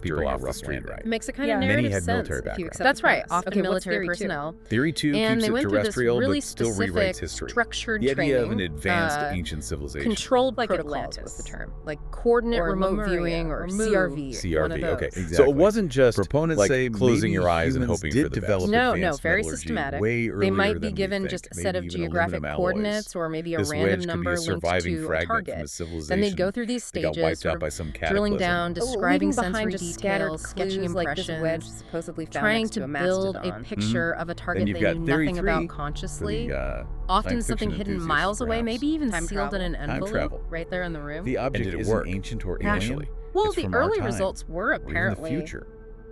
people during a off the rough street land ride. It makes a kind Yeah. of Many narrative had sense military if you backgrounds. accept That's the right. premise. Often Okay, what's military theory two? personnel. Theory 2 And keeps they it went through this terrestrial, really but still specific, rewrites history. structured The idea of an training, advanced ancient civilization. controlled Like protocols Atlantis. was the term, like coordinate Or remote Lemuria, viewing or or CRV. CRV, one of those. okay. Exactly. So it wasn't just Proponents like say closing maybe your eyes and humans hoping did for the develop best. No, advanced very metallurgy systematic. way They earlier might be than we given think. just a Maybe set of even geographic aluminum alloys. coordinates or maybe a This random wedge could number be a linked surviving to a fragment target. from a civilization Then they go through these that got stages, wiped sort out of by some drilling cataclysm. down, describing leaving behind sensory just details, scattered sketching clues like impressions, this wedge supposedly found trying next to a build a mastodon. picture of a target Then you've they got knew theory nothing 3 about for the consciously. Often science something fiction hidden enthusiasts, miles away, perhaps. maybe even Time sealed in an travel. Time envelope travel. right there in the room. The object did it isn't work? ancient or Actually. alien. Well, It's the from our early time, results were or even the apparently future.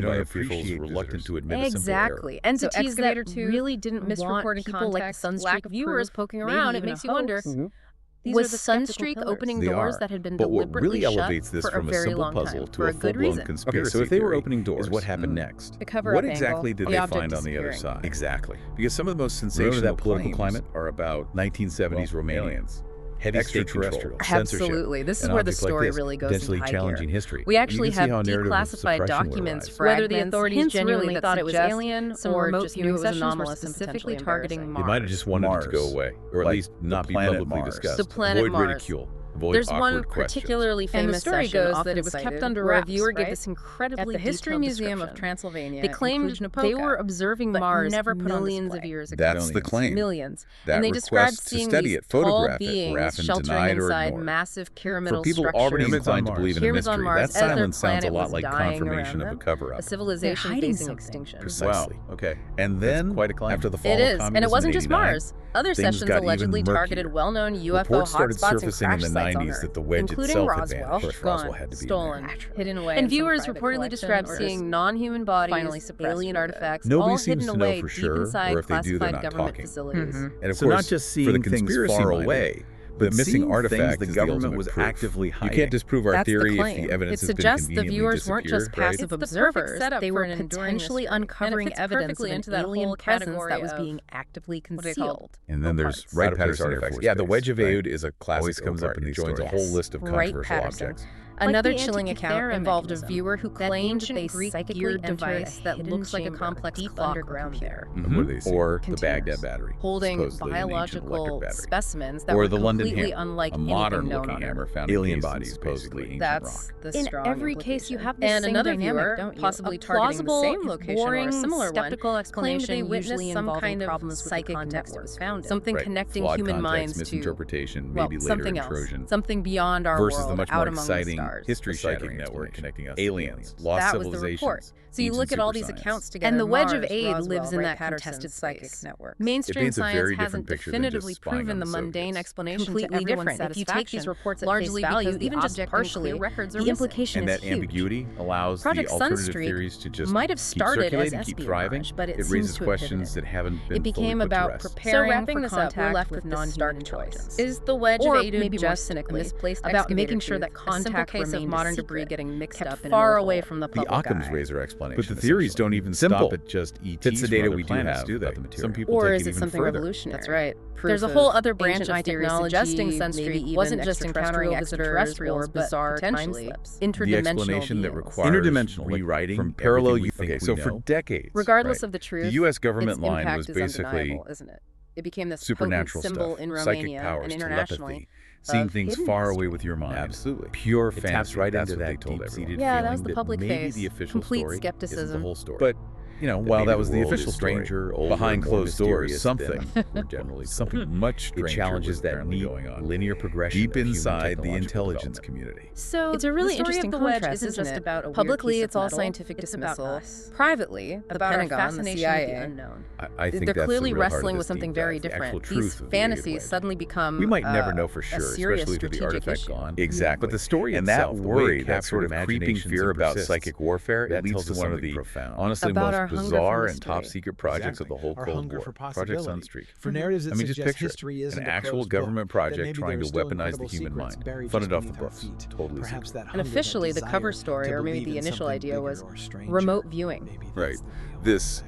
they don't by officials appreciate reluctant visitors. to admit a simple Exactly. error. Entities that Excavator 2, really didn't want misreported people like the context, Sunstreak lack of viewers proof, poking maybe around. It even makes a you wonder, hoax. These was are the skeptical Sunstreak pillars. opening They doors are. that had been But what deliberately really shut elevates this for from a a very simple long puzzle time to for a a good full-blown reason? conspiracy Okay, so if they were theory opening doors, is what happened next. The cover-up What angle, exactly did the they object find on the other disappearing. side? Exactly. Because some of the most Remember sensational that political claims climate? are about 1970s Romania, aliens, heavy state control, extraterrestrial, censorship, Absolutely. This is and where the objects like story this, really goes potentially into high challenging gear. history. We actually You can see have how narrative of declassified suppression would documents, arise. Whether the fragments, authorities hints genuinely really that thought it was suggest alien some or remote just knew viewing it was sessions were anomalous and specifically potentially targeting embarrassing. They Mars. might have just wanted it to go Mars. away, or at Like least the not be planet publicly Mars. discussed. The planet Avoid Mars. ridicule. Avoid There's one awkward questions. particularly And famous the story session goes often that it was kept cited, under where a wraps, viewer gave right? this incredibly At the History detailed Museum of description. Transylvania, They claimed they were observing but Mars never put on millions display. of years ago. That's the claim. Millions. That And they described request to seeing study these it, photograph tall it, were beings often sheltering denied or inside ignored. massive pyramidal For people structures. already Pyramids on inclined to Mars. believe in a Pyramids on mystery, Mars, that as their silence sounds a planet lot was like dying confirmation around of a them. cover-up. A civilization hiding facing something. extinction. Precisely. Wow. Okay. And That's then, quite a claim. after the fall It of is, communism and it wasn't in just 89, Mars. Other things sessions got even allegedly murkier. targeted well-known UFO Reports started hotspots and surfacing in crash the sites on 90s Earth, that the wedge including itself had Roswell, vanished. Of course, Roswell gone, had to be in stolen, there. hidden away. And in some viewers private reportedly collection, described or seeing just non-human bodies, finally suppressed alien for good. artifacts, Nobody all seems hidden to know away for deep sure, inside or if they do, they're classified not government talking. facilities. And of So course, not just for the seeing things conspiracy far minded, away, the but missing seeing artifact things the is government ultimate was proof. actively You hiding. can't disprove our That's the theory if claim. the evidence It has been suggests the conveniently viewers weren't just disappeared, right? passive It's the perfect observers. setup They for were an enduring potentially mystery. uncovering And it fits evidence of perfectly an into that alien whole presence category that was of being actively what they call concealed. And then there's parts. right Out of place Patterson Air artifacts. Force Yeah, the Base, Wedge of right? Aiud is a classic Always comes up in and these joins a stories. whole list of Right, controversial Patterson. objects. Another the chilling account Antikythera involved a mechanism, viewer who that claimed ancient they Greek psychically geared entered device a that hidden looks like a chamber complex deep clock underground computer. Mhm. What do they see? Or the Containers. Baghdad battery, holding supposedly an ancient electric biological battery. specimens that Or were the London completely hammer, unlike a anything modern known looking on hammer Earth. found Alien in cases bodies, supposedly basically. ancient That's rock. the In strong every case, you implication. have the and same another dynamic, viewer, don't you? possibly A targeting the plausible, same location or a boring, similar skeptical one, explanation claimed they usually witnessed some involving kind of problems with the psychic context it network, was found in. something Right. connecting Flawed human context, minds to misinterpretation, well, maybe later something else, intrusion. something beyond our versus world, the much out more among the exciting stars. history-shattering psychic network explanation. connecting us to Aliens, lost That was the civilizations, report. So you ancient look at all these superscience. accounts together. And the Wedge of Mars, Aiud Roswell, lives in Ray that Patterson's contested psychic space. network. Mainstream paints a very science different hasn't picture than definitively just spying on proven the the mundane Soviets. explanation to Completely everyone's different. If you take satisfaction, these reports at largely face value, because the even just object partially, and clear records are the missing. implication And is that huge. ambiguity allows Project the alternative Sunstreak theories to just might have keep started as circulating, keep thriving. espionage, but it It seems raises to have questions pivoted. that haven't been It became fully put to about rest. preparing wrapping for this up, we're contact left with with this non-human stark intelligence. choice. Is the Wedge Or of Aiud maybe more just cynically, misplaced about excavator making sure truth, that a simple contact case of remained a modern secret, debris getting mixed kept up in far a away wormhole. from the The public Occam's eye. razor explanation. But the theories don't even Simple. stop at just ETs Fits the from data other we do planets, have do they? about the material. Some people Or take is it it even something further. revolutionary? That's right. There's a Proof whole of other branch ancient of high theory technology, suggesting maybe Sunstreak even wasn't just encountering extraterrestrials, extraterrestrials, but bizarre time potentially slips, The interdimensional explanation that beings. requires Interdimensional, like rewriting from parallel everything we you think think so we for know. decades. Regardless Right. of the truth, The U.S. its government line impact was is basically undeniable, isn't it? It became this supernatural potent symbol stuff, in psychic Romania powers, and internationally. telepathy, seeing of things hidden far history. away with your mind. Absolutely. Pure It fantasy. taps right That's into what they that told deep-seated everyone. Yeah, that feeling was the public maybe face. the official Complete story isn't skepticism. the whole story. But, While maybe that the was the world is official story, stranger, older, behind more closed doors, mysterious something than we're generally something much It stranger challenges was that apparently neat going on linear progression deep of human inside the technological intelligence development. community. So It's a really the story interesting of the wedge contrast, isn't isn't just it? about a weird Publicly, piece it's of all metal. scientific It's dismissal. about us. Privately, The about Pentagon, our the fascination CIA. with the unknown. I think They're that's clearly the real heart of wrestling this with something deep very dive, the different. actual These truth of the Aiud fantasies wedge. suddenly become We might never know for sure, a serious especially with the strategic artifact issue. gone. Exactly. But the story and itself, that the way it worry, that captured sort of creeping imaginations fear and about persists, psychic warfare, that it leads tells to us one of something the profound. honestly About our most hunger for bizarre and mystery. top secret projects of the whole Our Cold hunger War. for Project possibility. Sunstreak. For narratives that I mean, just suggest picture it. history isn't An a actual closed government book, project that maybe trying there to are still weaponize the incredible human secrets mind. buried Funded just off the beneath our books. feet. Totally Perhaps secret. that And hunger, that officially, the cover desire story, to or maybe believe the in initial something idea, bigger was or stranger. remote viewing. Maybe Right. that's the real This